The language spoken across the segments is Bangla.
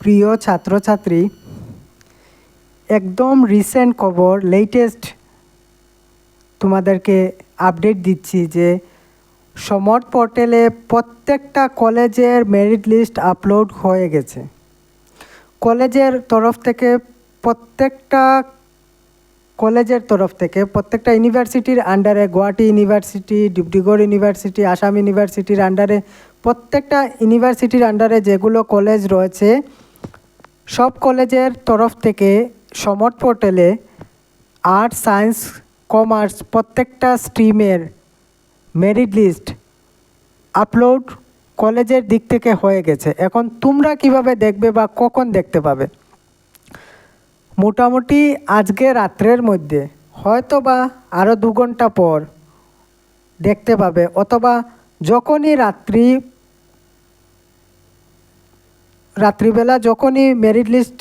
প্রিয় ছাত্রছাত্রী, একদম রিসেন্ট খবর, লেটেস্ট তোমাদেরকে আপডেট দিচ্ছি যে সমর্থ পোর্টালে প্রত্যেকটা কলেজের মেরিট লিস্ট আপলোড হয়ে গেছে। কলেজের তরফ থেকে প্রত্যেকটা ইউনিভার্সিটির আন্ডারে, গুয়াহাটি ইউনিভার্সিটি, ডিব্রুগড় ইউনিভার্সিটি, আসাম ইউনিভার্সিটির আন্ডারে, প্রত্যেকটা ইউনিভার্সিটির আন্ডারে যেগুলো কলেজ রয়েছে সব কলেজের তরফ থেকে সমর্থ পোর্টালে আর্টস, সায়েন্স, কমার্স প্রত্যেকটা স্ট্রিমের মেরিট লিস্ট আপলোড কলেজের দিক থেকে হয়ে গেছে। এখন তোমরা কিভাবে দেখবে বা কখন দেখতে পাবে? মোটামুটি আজকে রাত্রের মধ্যে, হয়তো বা আরও 2 ঘন্টা পর দেখতে পাবে, অথবা যখনই রাত্রিবেলা যখনই মেরিট লিস্ট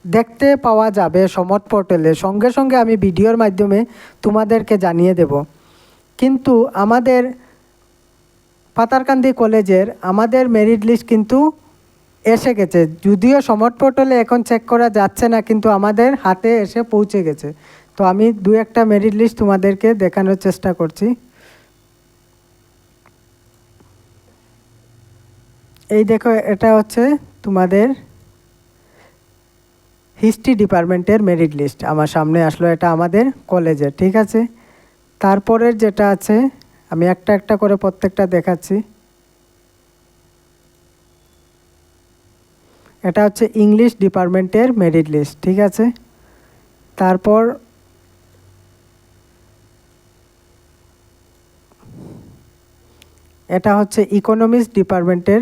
দেখতে পাওয়া যাবে সমর্থ পোর্টালে, সঙ্গে সঙ্গে আমি ভিডিওর মাধ্যমে তোমাদেরকে জানিয়ে দেব। কিন্তু আমাদের পাতারকান্দি কলেজের আমাদের মেরিট লিস্ট কিন্তু এসে গেছে। যদিও সমর্থ পোর্টালে এখন চেক করা যাচ্ছে না, কিন্তু আমাদের হাতে এসে পৌঁছে গেছে। তো আমি 2-1টা মেরিট লিস্ট তোমাদেরকে দেখানোর চেষ্টা করছি। এই দেখো, এটা হচ্ছে তোমাদের হিস্ট্রি ডিপার্টমেন্টের মেরিট লিস্ট আমার সামনে আসলো। এটা আমাদের কলেজের, ঠিক আছে। তারপরের যেটা আছে আমি একটা একটা করে প্রত্যেকটা দেখাচ্ছি। এটা হচ্ছে ইংলিশ ডিপার্টমেন্টের মেরিট লিস্ট, ঠিক আছে। তারপর এটা হচ্ছে ইকোনমিক্স ডিপার্টমেন্টের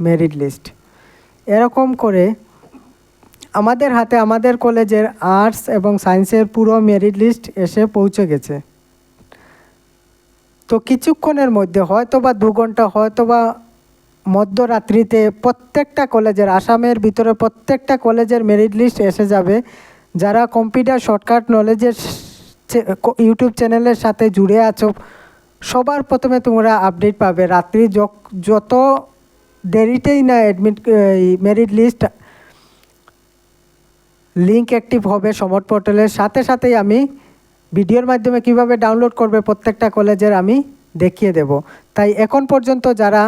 মেরিট লিস্ট। এরকম করে আমাদের হাতে আমাদের কলেজের আর্টস এবং সায়েন্সের পুরো মেরিট লিস্ট এসে পৌঁছে গেছে। তো কিছুক্ষণের মধ্যে, হয়তো বা 2 ঘন্টা, হয়তো বা মধ্যরাত্রিতে প্রত্যেকটা কলেজের, আসামের ভিতরে প্রত্যেকটা কলেজের মেরিট লিস্ট এসে যাবে। যারা কম্পিউটার শর্টকাট নলেজের ইউটিউব চ্যানেলের সাথে জুড়ে আছো, সবার প্রথমে তোমরা আপডেট পাবে। রাত্রি যত দেরিতেই না মেরিট লিস্ট লিঙ্ক অ্যাক্টিভ হবে সমর্থ পোর্টালের, সাথে সাথেই আমি ভিডিওর মাধ্যমে কিভাবে ডাউনলোড করবে প্রত্যেকটা কলেজের আমি দেখিয়ে দেব। তাই এখন পর্যন্ত যারা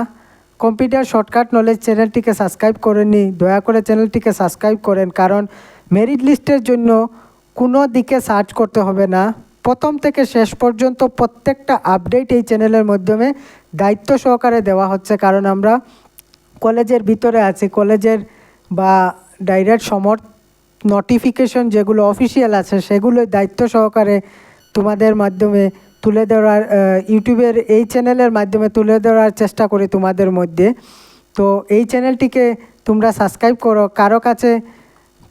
কম্পিউটার শর্টকাট নলেজ চ্যানেলটিকে সাবস্ক্রাইব করেননি, দয়া করে চ্যানেলটিকে সাবস্ক্রাইব করেন। কারণ মেরিট লিস্টের জন্য কোনো দিকে সার্চ করতে হবে না, প্রথম থেকে শেষ পর্যন্ত প্রত্যেকটা আপডেট এই চ্যানেলের মাধ্যমে দায়িত্ব সহকারে দেওয়া হচ্ছে। কারণ আমরা কলেজের ভিতরে আছি, কলেজের বা ডাইরেক্ট সমর্থ নোটিফিকেশন যেগুলো অফিসিয়াল আছে সেগুলোই দায়িত্ব সহকারে তোমাদের মাধ্যমে তুলে ধরার, ইউটিউবের এই চ্যানেলের মাধ্যমে তুলে ধরার চেষ্টা করি তোমাদের মধ্যে। তো এই চ্যানেলটিকে তোমরা সাবস্ক্রাইব করো, কারো কাছে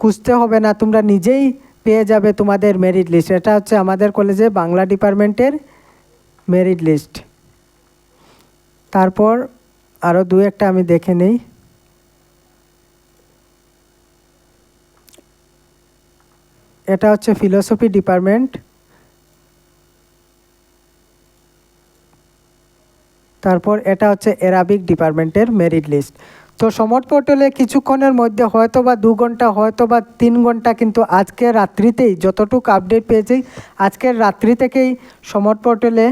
খুঁজতে হবে না, তোমরা নিজেই পেয়ে যাবে তোমাদের মেরিট লিস্ট। এটা হচ্ছে আমাদের কলেজে বাংলা ডিপার্টমেন্টের মেরিট লিস্ট। তারপর আরও 2-1টা আমি দেখে নেই। এটা হচ্ছে ফিলোসফি ডিপার্টমেন্ট। তারপর এটা হচ্ছে অ্যারাবিক ডিপার্টমেন্টের মেরিট লিস্ট। তো সমর্থ পোর্টালে কিছুক্ষণের মধ্যে, হয়তো বা 2 ঘন্টা, হয়তো বা 3 ঘন্টা, কিন্তু আজকে রাত্রিতেই যতটুকু আপডেট পেয়েছি, আজকের রাত্রি থেকেই সমর্থ পোর্টালে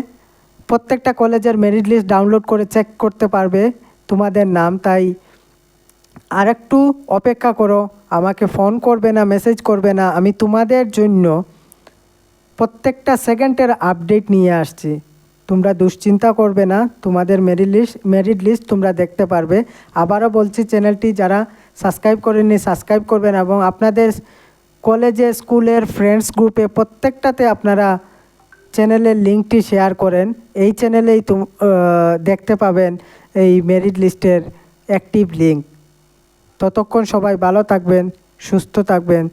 প্রত্যেকটা কলেজের মেরিট লিস্ট ডাউনলোড করে চেক করতে পারবে তোমাদের নাম। তাই আরেকটু অপেক্ষা করো, আমাকে ফোন করবে না, মেসেজ করবে না, আমি তোমাদের জন্য প্রত্যেকটা সেকেন্ডের আপডেট নিয়ে আসছি। তোমরা দুশ্চিন্তা করবে না, তোমাদের মেরিট লিস্ট তোমরা দেখতে পারবে। আবারও বলছি, চ্যানেলটি যারা সাবস্ক্রাইব করেননি সাবস্ক্রাইব করবেন, এবং আপনাদের কলেজে, স্কুলের ফ্রেন্ডস গ্রুপে প্রত্যেকটাতে আপনারা চ্যানেলের লিঙ্কটি শেয়ার করেন। এই চ্যানেলেই দেখতে পাবেন এই মেরিট লিস্টের অ্যাক্টিভ লিঙ্ক। ততক্ষণ সবাই ভালো থাকবেন, সুস্থ থাকবেন।